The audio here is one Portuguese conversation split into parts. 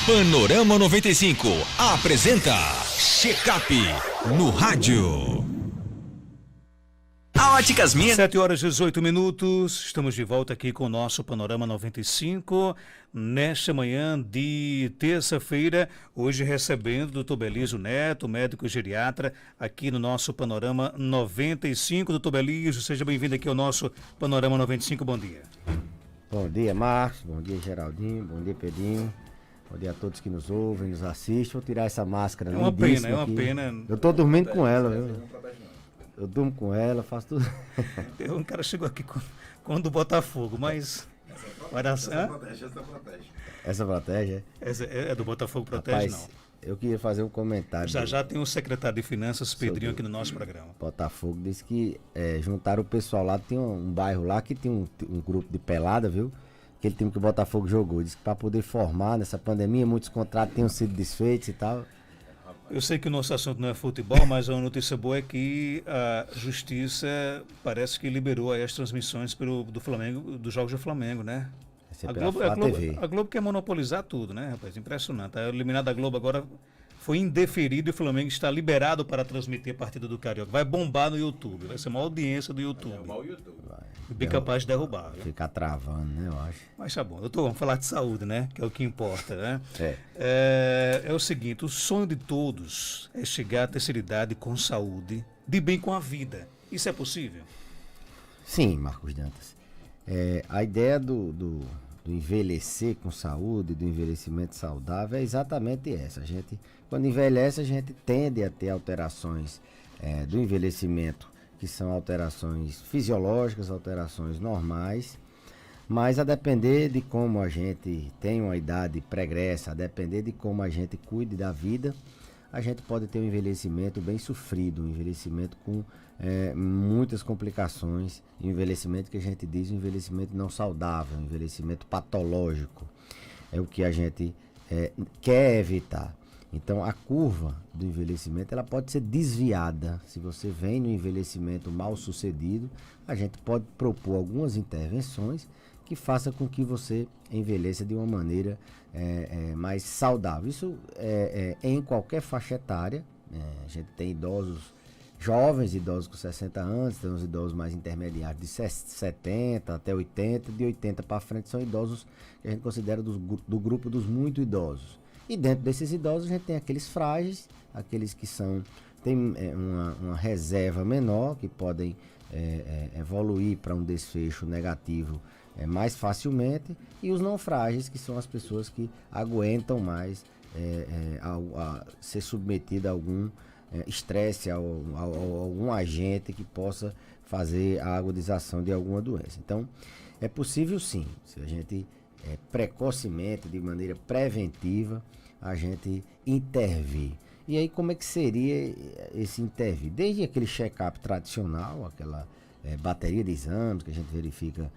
Panorama 95 apresenta Check-up no rádio. A Óticas Minha. 7h18, estamos de volta aqui com o nosso Panorama 95, nesta manhã de terça-feira, hoje recebendo o Dr. Belísio Neto, médico geriatra, aqui no nosso Panorama 95. Dr. Belísio, seja bem-vindo aqui ao nosso Panorama 95, bom dia. Bom dia, Marcos, bom dia, Geraldinho, bom dia, Pedrinho. Bom dia a todos que nos ouvem, nos assistem. Vou tirar essa máscara. É uma pena, é uma aqui. pena. Eu tô dormindo com ela, viu? Eu durmo com ela, faço tudo. Um cara chegou aqui com o do Botafogo, mas... Essa protege. Essa protege, Essa é do Botafogo, protege. Rapaz, não. Eu queria fazer um comentário. Já tem o secretário de Finanças, Pedrinho, aqui no nosso programa. Botafogo disse que juntaram o pessoal lá, tem um bairro lá que tem um grupo de pelada, viu? Aquele time que o Botafogo jogou. Disse que para poder formar nessa pandemia, muitos contratos tenham sido desfeitos e tal. Eu sei que o nosso assunto não é futebol, mas a notícia boa é que a Justiça parece que liberou aí as transmissões do Flamengo, dos jogos do Flamengo, né? A Globo quer monopolizar tudo, né, rapaz? Impressionante. A eliminada da Globo agora foi indeferido e o Flamengo está liberado para transmitir a partida do Carioca. Vai bombar no YouTube, vai ser uma audiência do YouTube. Bem capaz de derrubar. Ficar travando, né, eu acho. Mas tá bom, doutor, vamos falar de saúde, né? Que é o que importa, né? É o seguinte, o sonho de todos é chegar à terceira idade com saúde, de bem com a vida. Isso é possível? Sim, Marcos Dantas. A ideia do envelhecer com saúde, do envelhecimento saudável é exatamente essa. A gente, quando envelhece, a gente tende a ter alterações do envelhecimento, que são alterações fisiológicas, alterações normais, mas a depender de como a gente tem uma idade pregressa, a depender de como a gente cuide da vida, a gente pode ter um envelhecimento bem sofrido, um envelhecimento com muitas complicações, um envelhecimento que a gente diz um envelhecimento não saudável, um envelhecimento patológico, é o que a gente quer evitar. Então a curva do envelhecimento ela pode ser desviada. Se você vem no envelhecimento mal sucedido, a gente pode propor algumas intervenções que façam com que você envelheça de uma maneira mais saudável. Isso em qualquer faixa etária. A gente tem idosos jovens, idosos com 60 anos, tem os idosos mais intermediários de 70 até 80, de 80 para frente são idosos que a gente considera do grupo dos muito idosos. E dentro desses idosos a gente tem aqueles frágeis, aqueles que têm uma reserva menor, que podem evoluir para um desfecho negativo mais facilmente, e os não frágeis, que são as pessoas que aguentam mais a ser submetido a algum estresse, a algum agente que possa fazer a agudização de alguma doença. Então, é possível sim, se a gente precocemente, de maneira preventiva, a gente intervir. E aí como é que seria esse intervir? Desde aquele check-up tradicional, aquela bateria de exames, que a gente verifica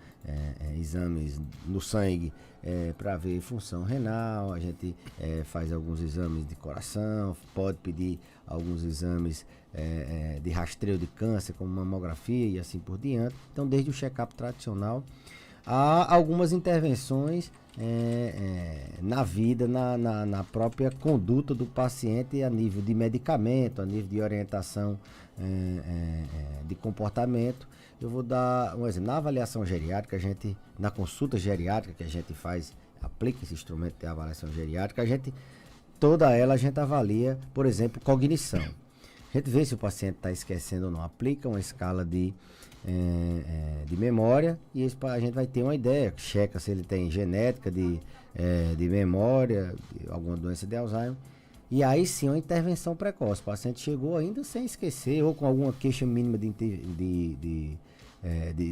exames no sangue para ver função renal, a gente faz alguns exames de coração, pode pedir alguns exames de rastreio de câncer, como mamografia e assim por diante. Então, desde o check-up tradicional, há algumas intervenções na vida, na própria conduta do paciente a nível de medicamento, a nível de orientação de comportamento. Eu vou dar um exemplo. Na avaliação geriátrica, na consulta geriátrica que a gente faz, aplica esse instrumento de avaliação geriátrica, a gente avalia, por exemplo, cognição. A gente vê se o paciente está esquecendo ou não. Aplica uma escala de memória e a gente vai ter uma ideia, checa se ele tem genética de memória, alguma doença de Alzheimer, e aí sim uma intervenção precoce. O paciente chegou ainda sem esquecer ou com alguma queixa mínima de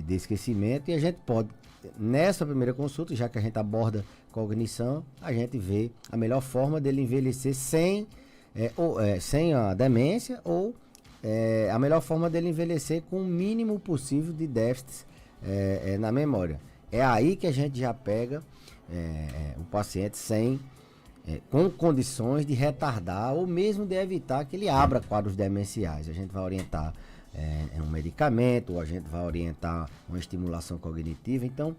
esquecimento, e a gente pode, nessa primeira consulta, já que a gente aborda cognição, a gente vê a melhor forma dele envelhecer sem a demência ou a melhor forma dele envelhecer com o mínimo possível de déficits na memória. É aí que a gente já pega o paciente com condições de retardar ou mesmo de evitar que ele abra quadros demenciais. A gente vai orientar um medicamento, ou a gente vai orientar uma estimulação cognitiva. Então,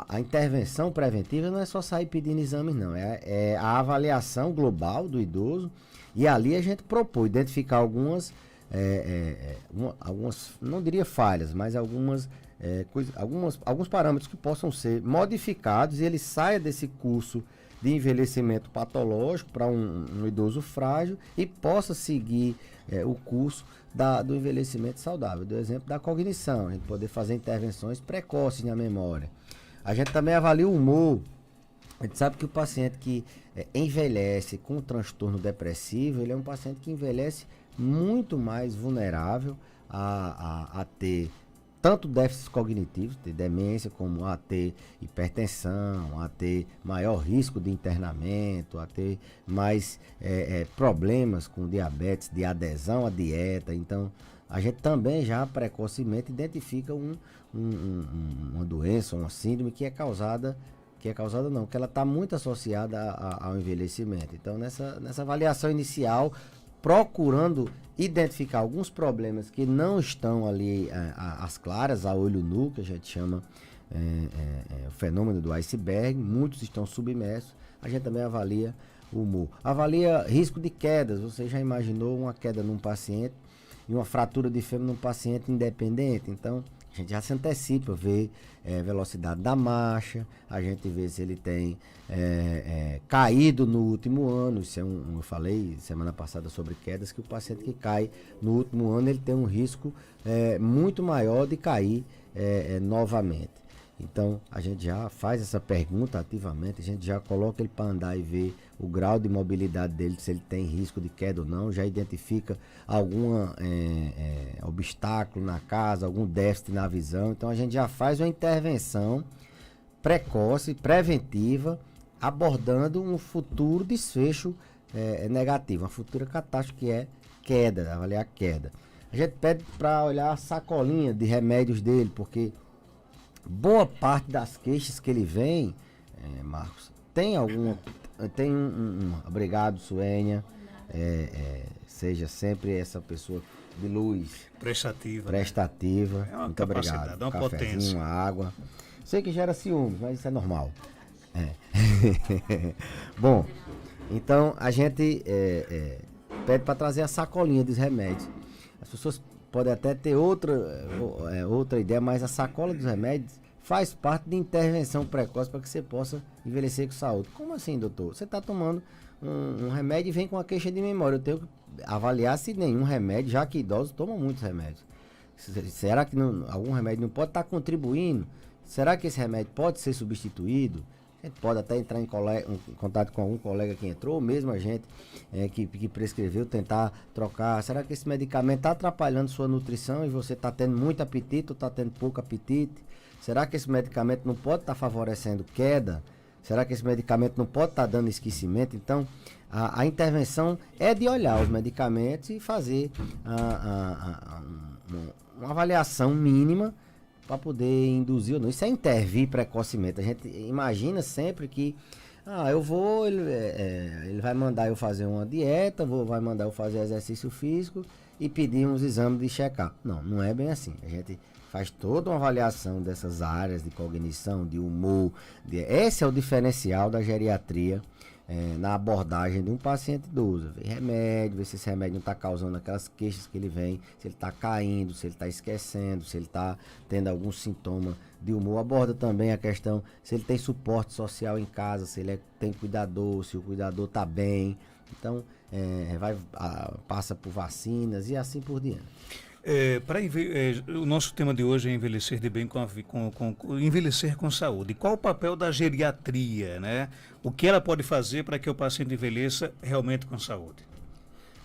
a intervenção preventiva não é só sair pedindo exames, não. É a avaliação global do idoso. E ali a gente propôs identificar algumas, não diria falhas, mas alguns parâmetros que possam ser modificados e ele saia desse curso de envelhecimento patológico para um idoso frágil e possa seguir o curso do envelhecimento saudável. Do exemplo da cognição, a gente poder fazer intervenções precoces na memória. A gente também avalia o humor. A gente sabe que o paciente que envelhece com transtorno depressivo, ele é um paciente que envelhece muito mais vulnerável a ter tanto déficits cognitivos, ter demência, como a ter hipertensão, a ter maior risco de internamento, a ter mais problemas com diabetes, de adesão à dieta. Então, a gente também já precocemente identifica uma doença, uma síndrome que ela está muito associada ao envelhecimento. Então, nessa avaliação inicial, procurando identificar alguns problemas que não estão ali às claras, a olho nu, que a gente chama o fenômeno do iceberg, muitos estão submersos. A gente também avalia o humor. Avalia risco de quedas. Você já imaginou uma queda num paciente e uma fratura de fêmur num paciente independente? Então, a gente já se antecipa, vê velocidade da marcha, a gente vê se ele tem caído no último ano. Isso eu falei semana passada sobre quedas, que o paciente que cai no último ano, ele tem um risco muito maior de cair novamente. Então, a gente já faz essa pergunta ativamente, a gente já coloca ele para andar e ver o grau de mobilidade dele, se ele tem risco de queda ou não, já identifica algum obstáculo na casa, algum déficit na visão. Então, a gente já faz uma intervenção precoce, preventiva, abordando um futuro desfecho negativo, uma futura catástrofe que é queda, avaliar a queda. A gente pede para olhar a sacolinha de remédios dele, porque boa parte das queixas que ele vem, Marcos, tem obrigado, Suênia, seja sempre essa pessoa de luz prestativa, né? É uma muito obrigado, uma potência, uma água, sei que gera ciúmes, mas isso é normal. Bom, então a gente pede para trazer a sacolinha dos remédios. As pessoas podem até ter outra ideia, mas a sacola dos remédios faz parte de intervenção precoce para que você possa envelhecer com saúde. Como assim, doutor? Você está tomando um remédio e vem com uma queixa de memória. Eu tenho que avaliar se nenhum remédio, já que idosos tomam muitos remédios. Será que algum remédio não pode estar contribuindo? Será que esse remédio pode ser substituído? A gente pode até entrar em contato com algum colega que entrou, ou mesmo a gente que prescreveu, tentar trocar. Será que esse medicamento está atrapalhando sua nutrição e você está tendo muito apetite ou está tendo pouco apetite? Será que esse medicamento não pode estar favorecendo queda? Será que esse medicamento não pode estar dando esquecimento? Então, a intervenção é de olhar os medicamentos e fazer uma avaliação mínima para poder induzir ou não. Isso é intervir precocemente. A gente imagina sempre que ele vai mandar eu fazer uma dieta, vai mandar eu fazer exercício físico e pedir uns exames de check-up. Não é bem assim. A gente faz toda uma avaliação dessas áreas de cognição, de humor. Esse é o diferencial da geriatria na abordagem de um paciente idoso. Ver remédio, ver se esse remédio não está causando aquelas queixas que ele vem, se ele está caindo, se ele está esquecendo, se ele está tendo algum sintoma de humor. Aborda também a questão se ele tem suporte social em casa, se ele tem cuidador, se o cuidador está bem. Então, passa por vacinas e assim por diante. O nosso tema de hoje é envelhecer de bem envelhecer com saúde. Qual o papel da geriatria, né? O que ela pode fazer para que o paciente envelheça realmente com saúde?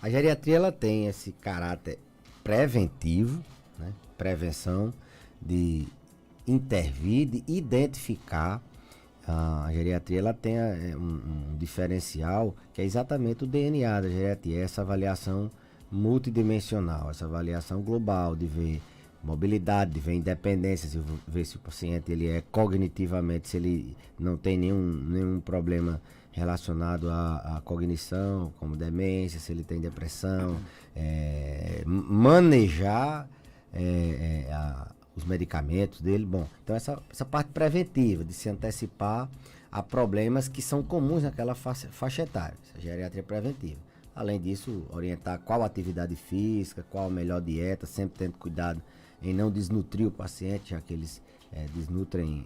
A geriatria ela tem esse caráter preventivo, né? Prevenção, de intervir, de identificar. A geriatria ela tem um diferencial que é exatamente o DNA da geriatria, essa avaliação multidimensional, essa avaliação global de ver mobilidade, de ver independência, de ver se o paciente ele é cognitivamente, se ele não tem nenhum problema relacionado à cognição, como demência, se ele tem depressão, manejar os medicamentos dele. Bom, então essa parte preventiva, de se antecipar a problemas que são comuns naquela faixa etária, essa geriatria preventiva. Além disso, orientar qual atividade física, qual a melhor dieta, sempre tendo cuidado em não desnutrir o paciente, já que eles desnutrem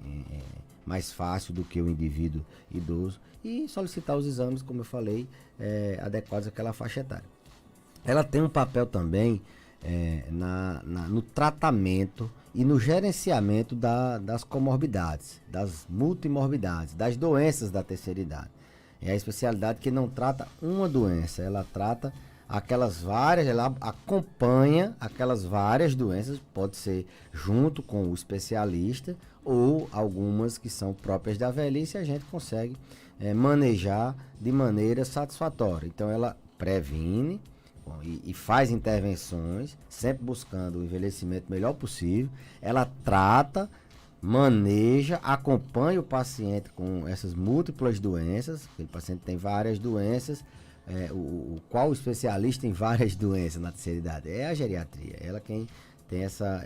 mais fácil do que o indivíduo idoso, e solicitar os exames, como eu falei, adequados àquela faixa etária. Ela tem um papel também no tratamento e no gerenciamento das comorbidades, das multimorbidades, das doenças da terceira idade. É a especialidade que não trata uma doença, ela trata aquelas várias, ela acompanha aquelas várias doenças, pode ser junto com o especialista ou algumas que são próprias da velhice, a gente consegue manejar de maneira satisfatória. Então ela previne e faz intervenções, sempre buscando o envelhecimento melhor possível. Ela trata, maneja, acompanha o paciente com essas múltiplas doenças. O paciente tem várias doenças. Qual especialista em várias doenças na terceira idade? É a geriatria, ela quem tem essa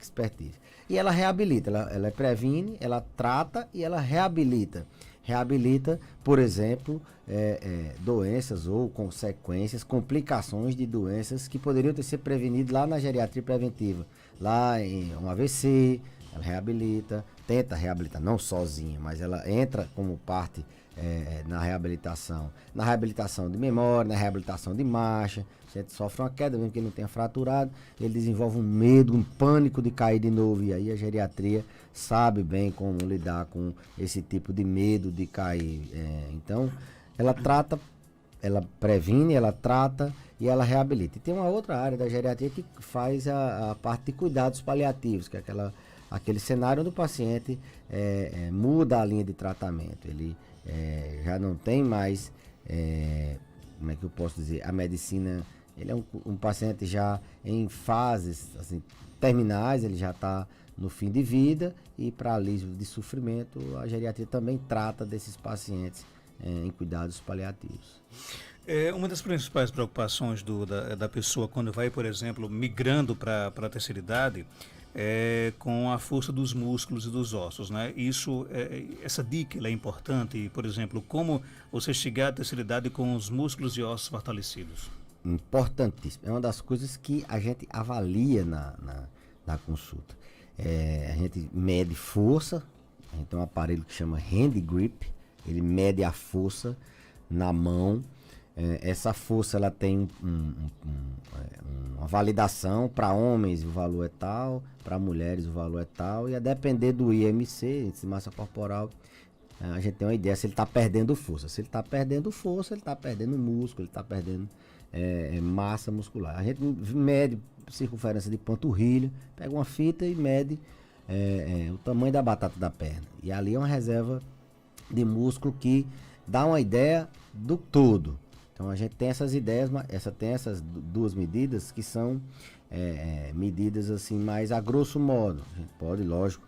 expertise. E ela reabilita, ela previne, ela trata e ela reabilita. Reabilita, por exemplo, doenças ou consequências, complicações de doenças que poderiam ter sido prevenidas lá na geriatria preventiva. Lá em um AVC, ela reabilita, tenta reabilitar, não sozinha, mas ela entra como parte na reabilitação de memória, na reabilitação de marcha. O paciente sofre uma queda, mesmo que ele não tenha fraturado, ele desenvolve um medo, um pânico de cair de novo, e aí a geriatria sabe bem como lidar com esse tipo de medo de cair. Então, ela trata, ela previne, ela trata e ela reabilita. E tem uma outra área da geriatria que faz a parte de cuidados paliativos, que é aquele cenário onde o paciente muda a linha de tratamento. Ele já não tem mais, como é que eu posso dizer, a medicina, ele é um paciente já em fases assim, terminais, ele já está no fim de vida, e para alívio de sofrimento, a geriatria também trata desses pacientes em cuidados paliativos. Uma das principais preocupações da pessoa quando vai, por exemplo, migrando para a terceira idade, com a força dos músculos e dos ossos, né? Essa dica ela é importante, e, por exemplo, como você chegar à terceira idade com os músculos e ossos fortalecidos? Importantíssimo. É uma das coisas que a gente avalia na consulta. A gente mede força, a gente tem um aparelho que chama hand grip, ele mede a força na mão. Essa força ela tem uma validação. Para homens o valor é tal, para mulheres o valor é tal, e a depender do IMC, índice de massa corporal, a gente tem uma ideia se ele está perdendo força. Se ele está perdendo força, ele está perdendo músculo, ele está perdendo massa muscular. A gente mede circunferência de panturrilha, pega uma fita e mede o tamanho da batata da perna. E ali é uma reserva de músculo que dá uma ideia do todo. Então a gente tem essas ideias, tem essas duas medidas que são medidas assim mais a grosso modo. A gente pode, lógico,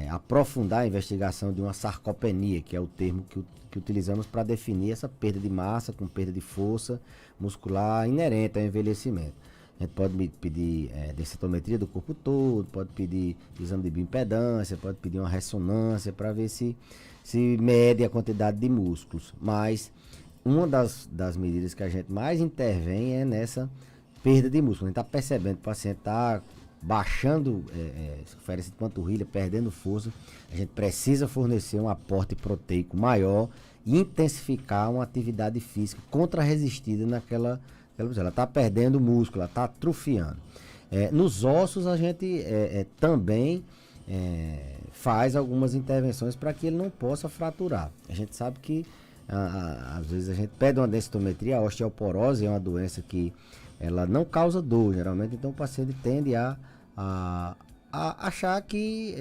aprofundar a investigação de uma sarcopenia, que é o termo que utilizamos para definir essa perda de massa com perda de força muscular inerente ao envelhecimento. A gente pode pedir densitometria do corpo todo, pode pedir exame de bioimpedância, pode pedir uma ressonância para ver se mede a quantidade de músculos. Mas uma das medidas que a gente mais intervém é nessa perda de músculo. A gente está percebendo que o paciente está baixando circunferência de panturrilha, perdendo força. A gente precisa fornecer um aporte proteico maior e intensificar uma atividade física contra-resistida naquela. Ela está perdendo músculo, ela está atrofiando. Nos ossos a gente também faz algumas intervenções para que ele não possa fraturar. A gente sabe que às vezes a gente pede uma densitometria. A osteoporose é uma doença que ela não causa dor, geralmente, então o paciente tende a achar que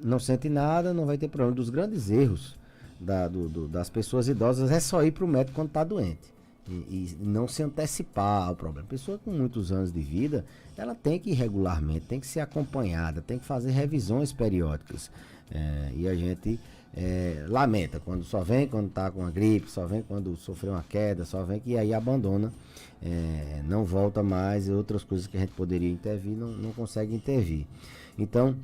não sente nada, não vai ter problema. Um dos grandes erros das pessoas idosas é só ir para o médico quando está doente e não se antecipar ao problema. A pessoa com muitos anos de vida, ela tem que ir regularmente, tem que ser acompanhada, tem que fazer revisões periódicas, e a gente lamenta quando só vem quando está com a gripe, só vem quando sofreu uma queda, só vem que aí abandona, não volta mais, e outras coisas que a gente poderia intervir não consegue intervir. Então,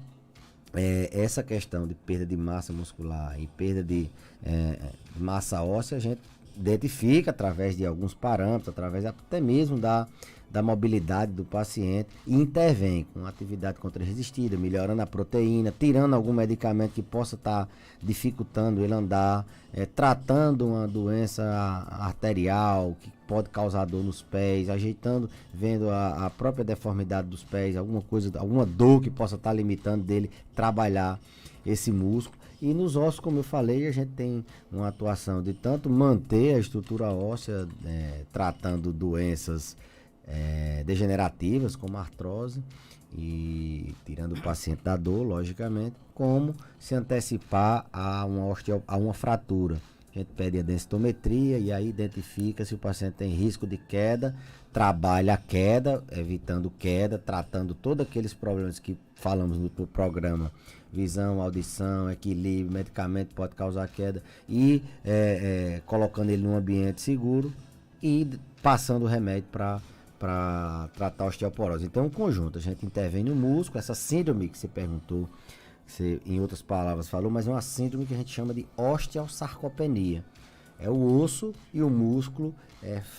essa questão de perda de massa muscular e perda de massa óssea, a gente identifica através de alguns parâmetros, através até mesmo da mobilidade do paciente, e intervém com atividade contra-resistida, melhorando a proteína, tirando algum medicamento que possa estar dificultando ele andar, tratando uma doença arterial que pode causar dor nos pés, ajeitando, vendo a própria deformidade dos pés, alguma dor que possa estar limitando dele trabalhar esse músculo. E nos ossos, como eu falei, a gente tem uma atuação de tanto manter a estrutura óssea, tratando doenças degenerativas, como a artrose, e tirando o paciente da dor, logicamente, como se antecipar a uma fratura. A gente pede a densitometria e aí identifica se o paciente tem risco de queda, trabalha a queda, evitando queda, tratando todos aqueles problemas que falamos no programa, visão, audição, equilíbrio, medicamento pode causar queda, e colocando ele num ambiente seguro e passando o remédio para tratar a osteoporose. Então, um conjunto, a gente intervém no músculo, essa síndrome que você perguntou, você, em outras palavras, falou, mas é uma síndrome que a gente chama de osteosarcopenia. É o osso e o músculo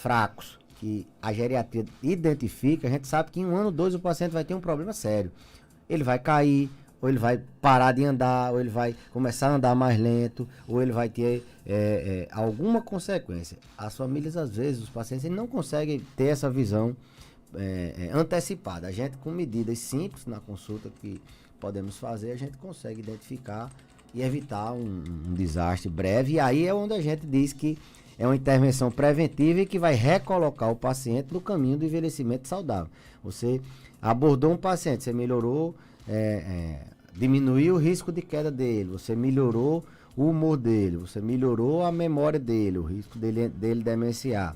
fracos, que a geriatria identifica. A gente sabe que em 1 ano, 2, o paciente vai ter um problema sério. Ele vai cair, ou ele vai parar de andar, ou ele vai começar a andar mais lento, ou ele vai ter alguma consequência. As famílias, às vezes, os pacientes não conseguem ter essa visão antecipada. A gente, com medidas simples na consulta que podemos fazer, a gente consegue identificar e evitar um desastre breve. E aí é onde a gente diz que é uma intervenção preventiva e que vai recolocar o paciente no caminho do envelhecimento saudável. Você abordou um paciente, você melhorou, diminuiu o risco de queda dele, você melhorou o humor dele, você melhorou a memória dele, o risco dele demenciar.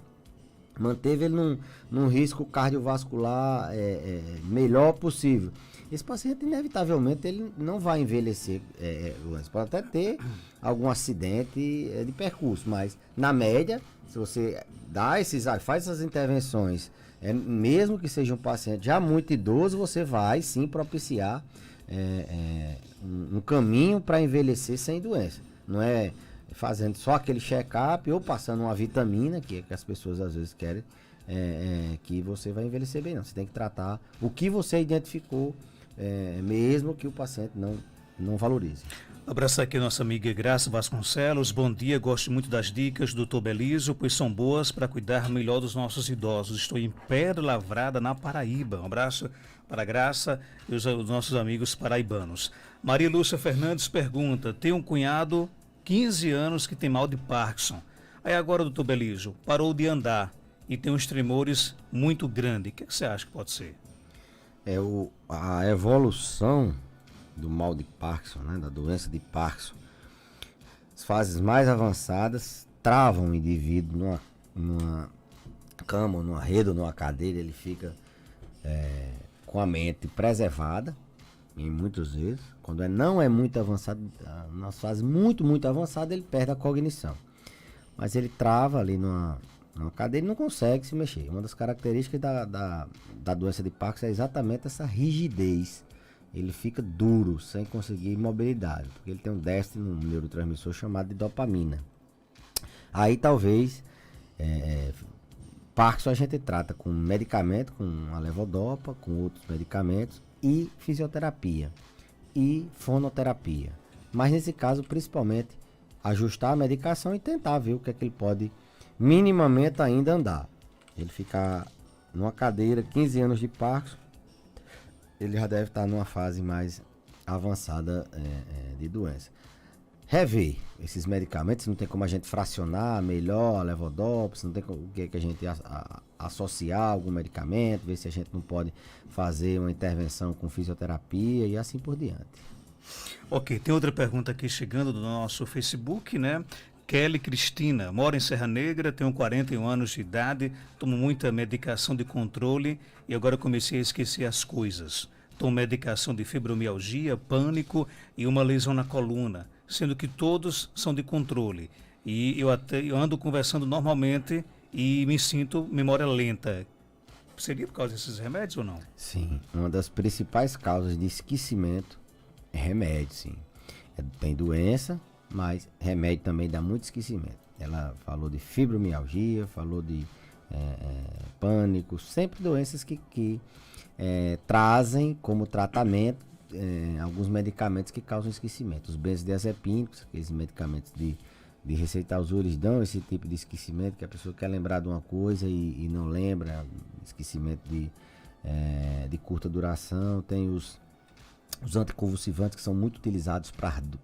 Manteve ele num risco cardiovascular melhor possível. Esse paciente, inevitavelmente, ele não vai envelhecer. Pode até ter algum acidente de percurso, mas, na média, se você faz essas intervenções, mesmo que seja um paciente já muito idoso, você vai, sim, propiciar um caminho para envelhecer sem doença. Não é fazendo só aquele check-up ou passando uma vitamina, que as pessoas às vezes querem, que você vai envelhecer bem. Não, você tem que tratar o que você identificou, mesmo que o paciente não valorize. Abraço aqui a nossa amiga Graça Vasconcelos. Bom dia, gosto muito das dicas do Dr. Belísio, pois são boas para cuidar melhor dos nossos idosos. Estou em Pedra Lavrada, na Paraíba. Um abraço para a Graça e os nossos amigos paraibanos. Maria Lúcia Fernandes pergunta: tem um cunhado, 15 anos, que tem mal de Parkinson. Aí agora, doutor Belísio, parou de andar e tem uns tremores muito grandes. O que você acha que pode ser? A evolução do mal de Parkinson, né, da doença de Parkinson, as fases mais avançadas travam o indivíduo numa cama, numa rede ou numa cadeira. Ele fica com a mente preservada, em muitas vezes. Quando não é muito avançado, nas fases muito avançadas, ele perde a cognição. Mas ele trava ali numa cadeira e não consegue se mexer. Uma das características da doença de Parkinson é exatamente essa rigidez. Ele fica duro, sem conseguir mobilidade, porque ele tem um déficit no neurotransmissor chamado de dopamina. Aí talvez Parkinson a gente trata com medicamento, com a levodopa, com outros medicamentos, e fisioterapia e fonoterapia. Mas nesse caso, principalmente, ajustar a medicação e tentar ver o que é que ele pode minimamente ainda andar. Ele ficar numa cadeira, 15 anos de Parkinson, ele já deve estar numa fase mais avançada de doença. Rever esses medicamentos, não tem como a gente fracionar melhor a levodopa, não tem como que a gente associar algum medicamento, ver se a gente não pode fazer uma intervenção com fisioterapia e assim por diante. Ok, tem outra pergunta aqui chegando do nosso Facebook, né? Kelly Cristina, moro em Serra Negra, tenho 41 anos de idade, tomo muita medicação de controle e agora comecei a esquecer as coisas. Tomo medicação de fibromialgia, pânico e uma lesão na coluna, sendo que todos são de controle. E eu ando conversando normalmente e me sinto memória lenta. Seria por causa desses remédios ou não? Sim, uma das principais causas de esquecimento é remédio, sim. Tem doença, mas remédio também dá muito esquecimento. Ela falou de fibromialgia, falou de pânico, sempre doenças que trazem como tratamento alguns medicamentos que causam esquecimento. Os benzodiazepínicos, aqueles medicamentos de receita-usura, dão esse tipo de esquecimento, que a pessoa quer lembrar de uma coisa e não lembra, esquecimento de curta duração. Tem os anticonvulsivantes, que são muito utilizados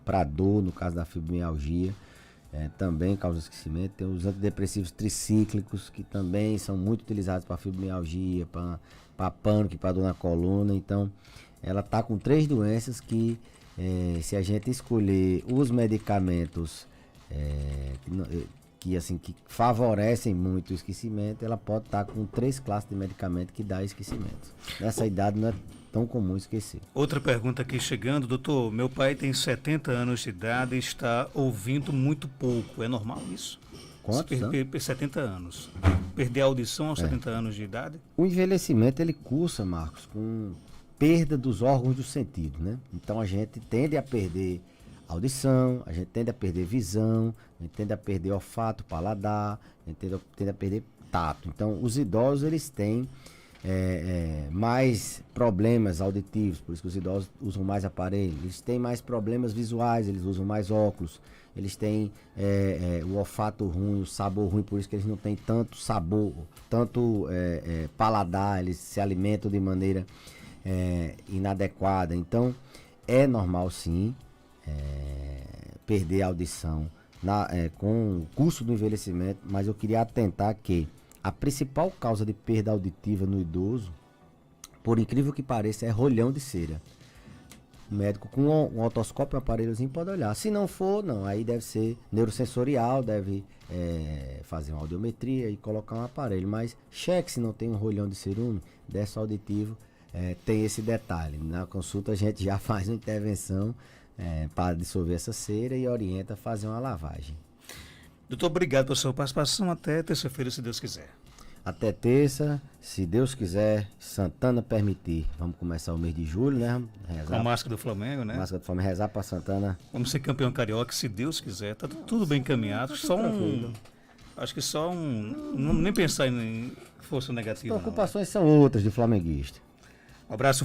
para dor, no caso da fibromialgia, também causa esquecimento. Tem os antidepressivos tricíclicos, que também são muito utilizados para fibromialgia, para pânico, para dor na coluna. Então, ela está com 3 doenças que, se a gente escolher os medicamentos que favorecem muito o esquecimento, ela pode estar com 3 classes de medicamento que dá esquecimento. Nessa idade não é tão comum esquecer. Outra pergunta aqui chegando, doutor, meu pai tem 70 anos de idade e está ouvindo muito pouco, é normal isso? Quantos? 70 anos. Perder a audição aos 70 anos de idade? O envelhecimento, ele cursa, Marcos, com perda dos órgãos do sentido, né? Então a gente tende a perder audição, a gente tende a perder visão, a gente tende a perder olfato, paladar, a gente tende a perder tato. Então, os idosos, eles têm mais problemas auditivos, por isso que os idosos usam mais aparelho. Eles têm mais problemas visuais, eles usam mais óculos. Eles têm o olfato ruim, o sabor ruim, por isso que eles não têm tanto sabor, tanto paladar, eles se alimentam de maneira inadequada. Então, é normal sim perder a audição com o curso do envelhecimento, mas eu queria atentar que a principal causa de perda auditiva no idoso, por incrível que pareça, é rolhão de cera. O médico com um otoscópio, um aparelhozinho, pode olhar. Se não for, não, aí deve ser neurosensorial, deve fazer uma audiometria e colocar um aparelho. Mas cheque se não tem um rolhão de cerume, déficit auditivo, tem esse detalhe. Na consulta a gente já faz uma intervenção para dissolver essa cera e orienta a fazer uma lavagem. Doutor, obrigado pela sua participação. Até terça-feira, se Deus quiser. Até terça, se Deus quiser, Santana permitir. Vamos começar o mês de julho, né? Com a máscara do Flamengo, né? Máscara do Flamengo, rezar para Santana. Vamos ser campeão carioca, se Deus quiser. Tá tudo bem encaminhado. Acho que nem pensar em força negativa. As preocupações são outras de flamenguista. Um abraço.